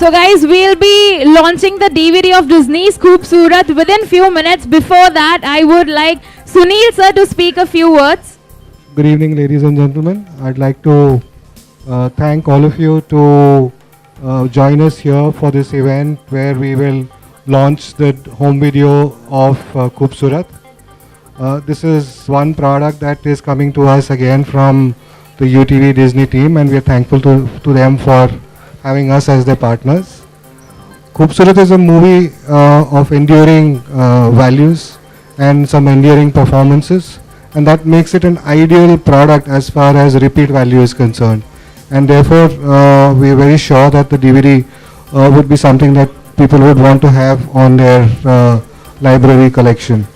So guys, we'll be launching the DVD of Disney's Khoobsurat within few minutes. Before that, I would like Sunil sir to speak a few words. Good evening, ladies and gentlemen. I'd like to thank all of you to join us here for this event where we will launch the home video of Khoobsurat. This is one product that is coming to us again from the UTV Disney team, and we are thankful to them for having us as their partners. Khoobsurat is a movie of enduring values and some enduring performances, and that makes it an ideal product as far as repeat value is concerned. And therefore, we are very sure that the DVD would be something that people would want to have on their library collection.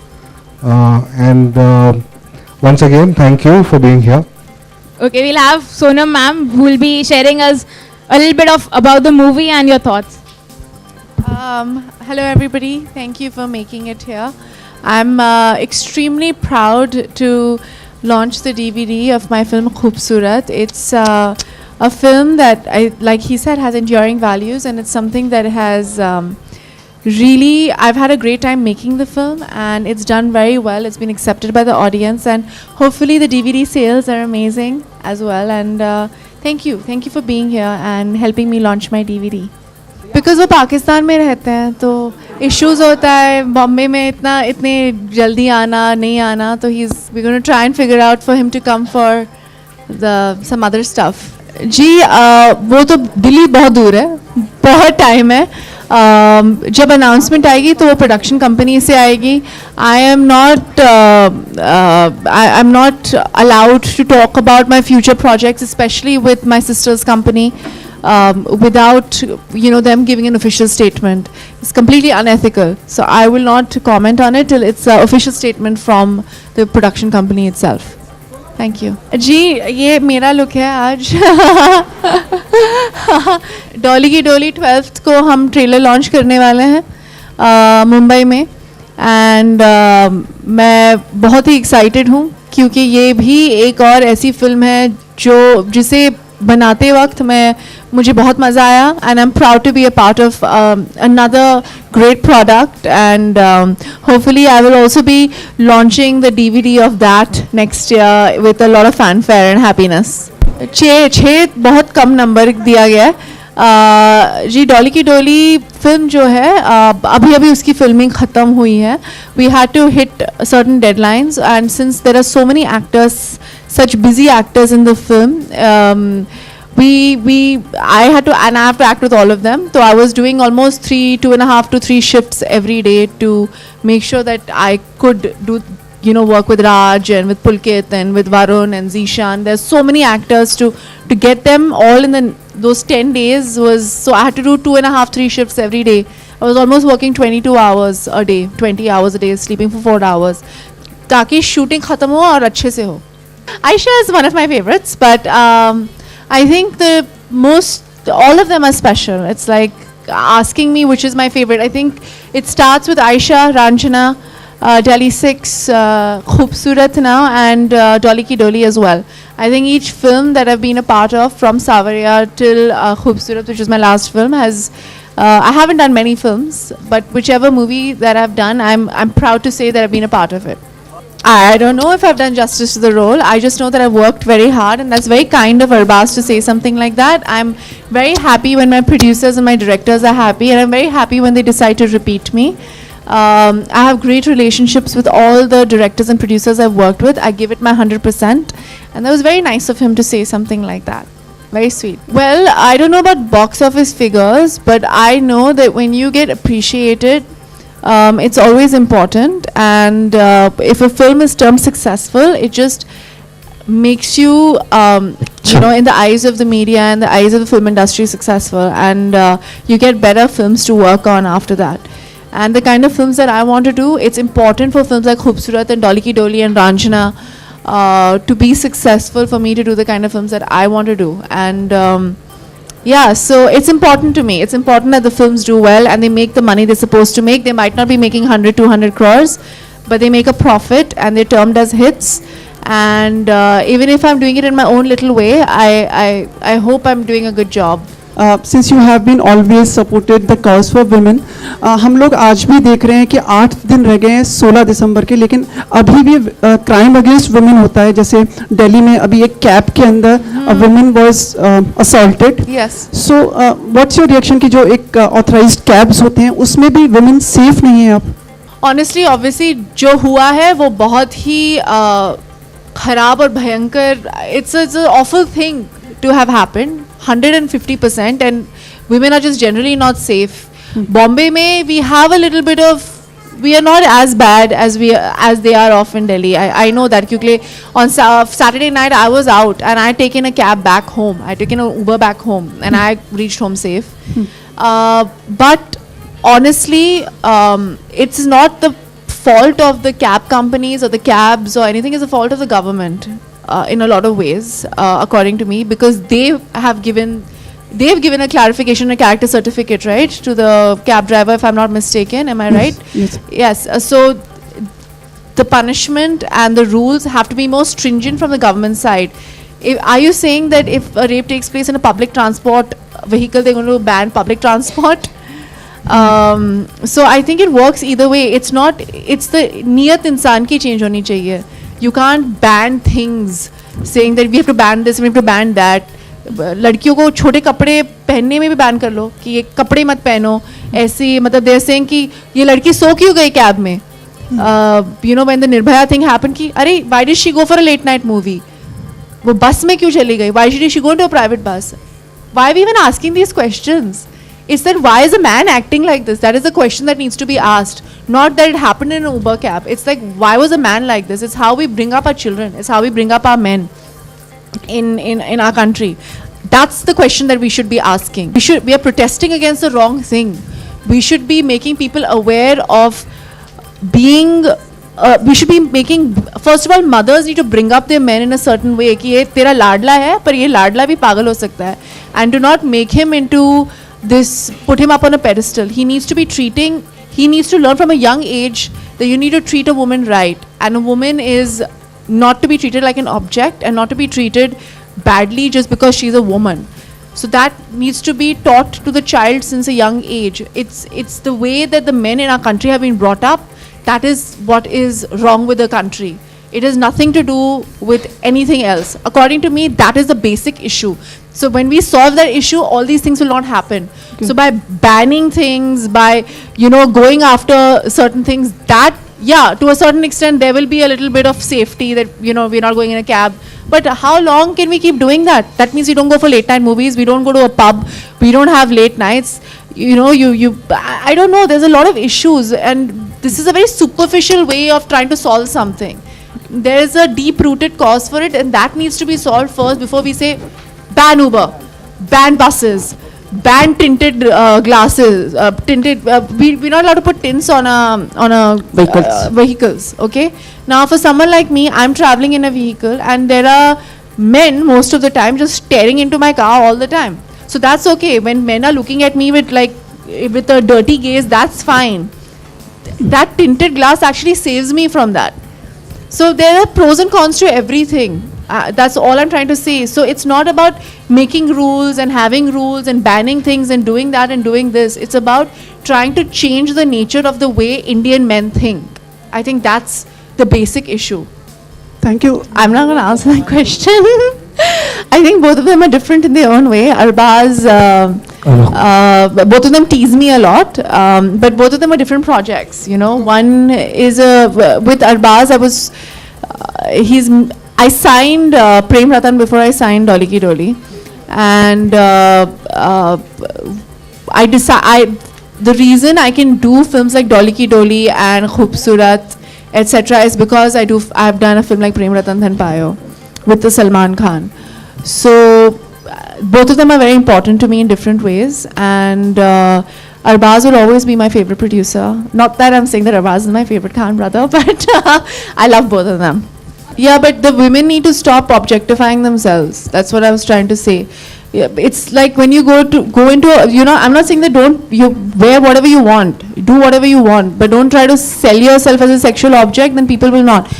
Once again, thank you for being here. Okay, we'll have Sonam ma'am who will be sharing us a little bit of about the movie and your thoughts. Hello everybody, thank you for making it here. I'm extremely proud to launch the DVD of my film Khoobsurat. It's a film that, like he said, has enduring values, and it's something that has really, I've had a great time making the film, and it's done very well. It's been accepted by the audience, and hopefully the DVD sales are amazing as well. And thank you for being here and helping me launch my DVD. Because वो पाकिस्तान में रहते हैं तो issues होता है बॉम्बे में इतने जल्दी आना नहीं आना, तो we're going to try and figure out for him to come for some other stuff. जी वो तो दिल्ली बहुत दूर है, बहुत टाइम है. जब अनाउंसमेंट आएगी तो वो प्रोडक्शन कंपनी से आएगी. I am not allowed to talk about my future projects, specially with my sisters company, without them giving an official statement. It's completely unethical. So I will not comment on it till it's an official statement from the production company itself. Thank you. जी ये मेरा look है आज. डॉली की डोली 12th को हम trailer launch करने वाले हैं मुंबई में, एंड मैं बहुत ही एक्साइटेड हूँ क्योंकि ये भी एक और ऐसी फिल्म है जिसे बनाते वक्त मुझे बहुत मज़ा आया, and I'm proud to be a part of another great product, and hopefully I will also be launching the DVD of that next year with a lot of fanfare and happiness. 6 बहुत कम number दिया गया है. जी डॉली की डोली film जो है अभी उसकी फिल्मिंग ख़त्म हुई है. We had to hit certain deadlines, and since there are so many actors, such busy actors in the film, I have to act with all of them. So I was doing almost 2.5 to 3 shifts every day to make sure that I could do work with Raj and with Pulkit and with Varun and Zishan. There's so many actors to get them all in those 10 days so I had to do 2.5 3 shifts every day. I was almost working 22 hours a day, 20 hours a day, sleeping for 4 hours ताकि shooting खत्म हो और अच्छे से हो. Aisha is one of my favorites, but I think all of them are special. It's like asking me which is my favorite. I think it starts with Aisha, Ranjana, Delhi 6, Khoobsurat now, and Dolly Ki Doli as well. I think each film that I've been a part of, from Savariya till Khoobsurat, which is my last film, I haven't done many films, but whichever movie that I've done, I'm proud to say that I've been a part of it. I don't know if I've done justice to the role. I just know that I've worked very hard, and that's very kind of Arbaz to say something like that. I'm very happy when my producers and my directors are happy, and I'm very happy when they decide to repeat me. I have great relationships with all the directors and producers I've worked with. I give it my 100%, and that was very nice of him to say something like that. Very sweet. Well, I don't know about box office figures, but I know that when you get appreciated, it's always important, and if a film is termed successful, it just makes you, in the eyes of the media and the eyes of the film industry, successful, and you get better films to work on after that. And the kind of films that I want to do, it's important for films like Khoobsurat and Dolly Ki Doli and Ranjana to be successful for me to do the kind of films that I want to do. And yeah, so it's important to me. It's important that the films do well and they make the money they're supposed to make. They might not be making 100, 200 crores, but they make a profit and they're termed as hits. And even if I'm doing it in my own little way, I hope I'm doing a good job. since you have been always supported the cause for women, हम लोग आज भी देख रहे हैं कि 8 दिन रह गए हैं 16 दिसंबर के, लेकिन अभी भी क्राइम अगेंस्ट वुमेन होता है. जैसे दिल्ली में अभी एक कैब के अंदर a woman was assaulted. Yes. So what's your reaction कि जो एक authorized cabs होते हैं उसमें भी women safe नहीं है अब? ऑनेस्टली ऑब्वियसली जो हुआ है वो बहुत ही खराब और भयंकर, it's a awful thing to have happened 150%, and women are just generally not safe. Bombay में we have a little bit of, we are not as bad as they are off in Delhi. I know that क्योंकि on Saturday night I was out and I had taken a cab back home. I had taken an Uber back home and I reached home safe. But honestly, it's not the fault of the cab companies or the cabs or anything. It's the fault of the government in a lot of ways, according to me, because they've given a clarification, a character certificate, right, to the cab driver, if I'm not mistaken. Am I right? Yes. Yes. So the punishment and the rules have to be more stringent from the government side. Are you saying that if a rape takes place in a public transport vehicle, they're going to ban public transport? So I think it works either way. It's the niyat insan ki change honi chahiye. You can't ban things saying that we have to ban this, we have to ban that. लड़कियों को छोटे कपड़े पहनने में भी ban कर लो कि ये कपड़े मत पहनो ऐसे, मतलब देयर सेइंग कि ये लड़की सो क्यों गई कैब में. You know when the Nirbhaya thing happen कि अरे why did she go for a late night movie, वो बस में क्यों चली गई, why did she go to a private bus. Why we even asking these questions? Is that why is a man acting like this? That is the question that needs to be asked. Not that it happened in an Uber cab. It's like, why was a man like this? It's how we bring up our children. It's how we bring up our men in our country. That's the question that we should be asking. We are protesting against the wrong thing. We should be making people aware of being. We should be making. First of all, mothers need to bring up their men in a certain way. कि ये तेरा लाडला है, पर ये लाडला भी पागल हो सकता है. And do not make him into this, put him up on a pedestal. He needs to learn from a young age that you need to treat a woman right, and a woman is not to be treated like an object and not to be treated badly just because she's a woman. So that needs to be taught to the child since a young age. It's the way that the men in our country have been brought up, that is what is wrong with the country. It has nothing to do with anything else. According to me, that is the basic issue. So when we solve that issue, all these things will not happen. So by banning things, by going after certain things, that to a certain extent there will be a little bit of safety that we're not going in a cab. But how long can we keep doing that? That means we don't go for late night movies, we don't go to a pub, we don't have late nights. I don't know. There's a lot of issues, and this is a very superficial way of trying to solve something. There is a deep-rooted cause for it, and that needs to be solved first before we say ban Uber, ban buses, ban tinted glasses, we're not allowed to put tints on a vehicles. Okay. Now, for someone like me, I'm traveling in a vehicle, and there are men most of the time just staring into my car all the time. So that's okay. When men are looking at me with a dirty gaze, that's fine. That tinted glass actually saves me from that. So there are pros and cons to everything. That's all I'm trying to say. So it's not about making rules and having rules and banning things and doing that and doing this. It's about trying to change the nature of the way Indian men think. I think that's the basic issue. Thank you. I'm not going to answer that question. I think both of them are different in their own way. Arbaz, both of them tease me a lot, but both of them are different projects. One is with Arbaz. I signed Prem Ratan before I signed Dolly Ki Dolly, and the reason I can do films like Dolly Ki Dolly and Khoobsurat, etc., is because I've done a film like Prem Ratan Dhan Payo with the Salman Khan. So both of them are very important to me in different ways, and Arbaz will always be my favorite producer. Not that I'm saying that Arbaz is my favorite Khan brother, but I love both of them. Yeah, but the women need to stop objectifying themselves. That's what I was trying to say. Yeah, it's like when you go into I'm not saying that you wear whatever you want, do whatever you want, but don't try to sell yourself as a sexual object, then people will not.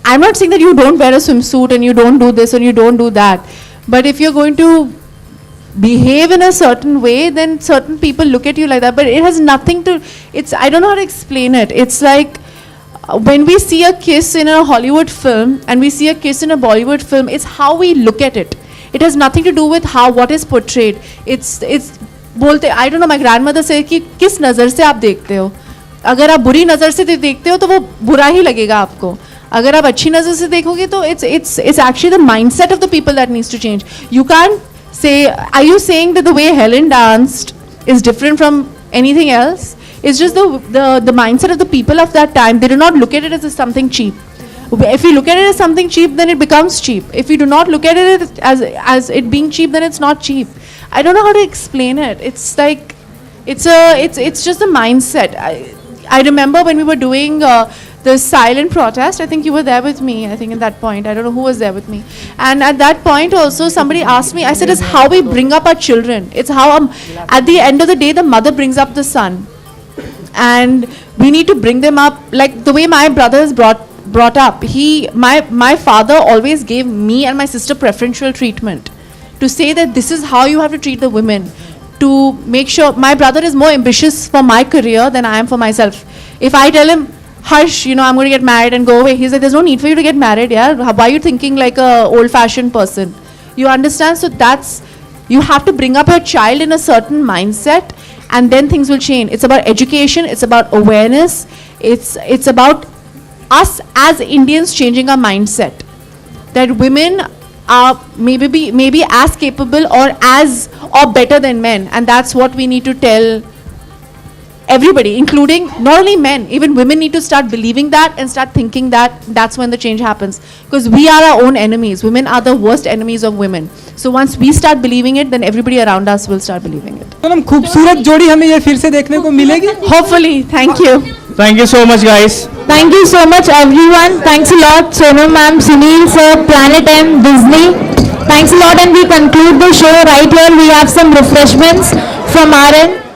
I'm not saying that you don't wear a swimsuit and you don't do this and you don't do that. But if you're going to behave in a certain way, then certain people look at you like that. But it has nothing to, it's, I don't know how to explain it. It's like when we see a kiss in a Hollywood film and we see a kiss in a Bollywood film, it's how we look at it. It has nothing to do with how, what is portrayed. It's बोलते, I don't know, my grandmother say कि किस नज़र से आप देखते हो. अगर आप बुरी नज़र से देखते हो तो वो बुरा ही लगेगा आपको. अगर आप अच्छी नज़र से देखोगे तो it's actually the mindset of the people that needs to change. You can't say, are you saying that the way Helen danced is different from anything else? It's just the mindset of the people of that time. They do not look at it as something cheap. If you look at it as something cheap, then it becomes cheap. If you do not look at it as it being cheap, then it's not cheap. I don't know how to explain it. It's like, it's just a mindset. I remember when we were doing the silent protest, I think you were there with me, I think at that point. I don't know who was there with me. And at that point also, somebody asked me, I said, it's how we bring up our children. It's how, at the end of the day, the mother brings up the son. And we need to bring them up, like the way my brother is brought up. My father always gave me and my sister preferential treatment. To say that this is how you have to treat the women. To make sure, my brother is more ambitious for my career than I am for myself. If I tell him, hush, you know, I'm going to get married and go away, he's like, there's no need for you to get married, yeah? Why are you thinking like a old-fashioned person? You understand? So that's, you have to bring up your child in a certain mindset, and then things will change. It's about education, it's about awareness, it's about us as Indians changing our mindset. That women are maybe as capable or better than men, and that's what we need to tell everybody, including not only men, even women need to start believing that and start thinking that. That's when the change happens, because we are our own enemies. Women are the worst enemies of women. So once we start believing it, then everybody around us will start believing it. Madam खूबसूरत जोड़ी हमें ये फिर से देखने को मिलेगी. Hopefully. Thank you. Thank you so much, guys. Thank you so much, everyone. Thanks a lot, Sonam ma'am, Sunil sir, Planet M, Disney. Thanks a lot, and we conclude the show right here. We have some refreshments from our end.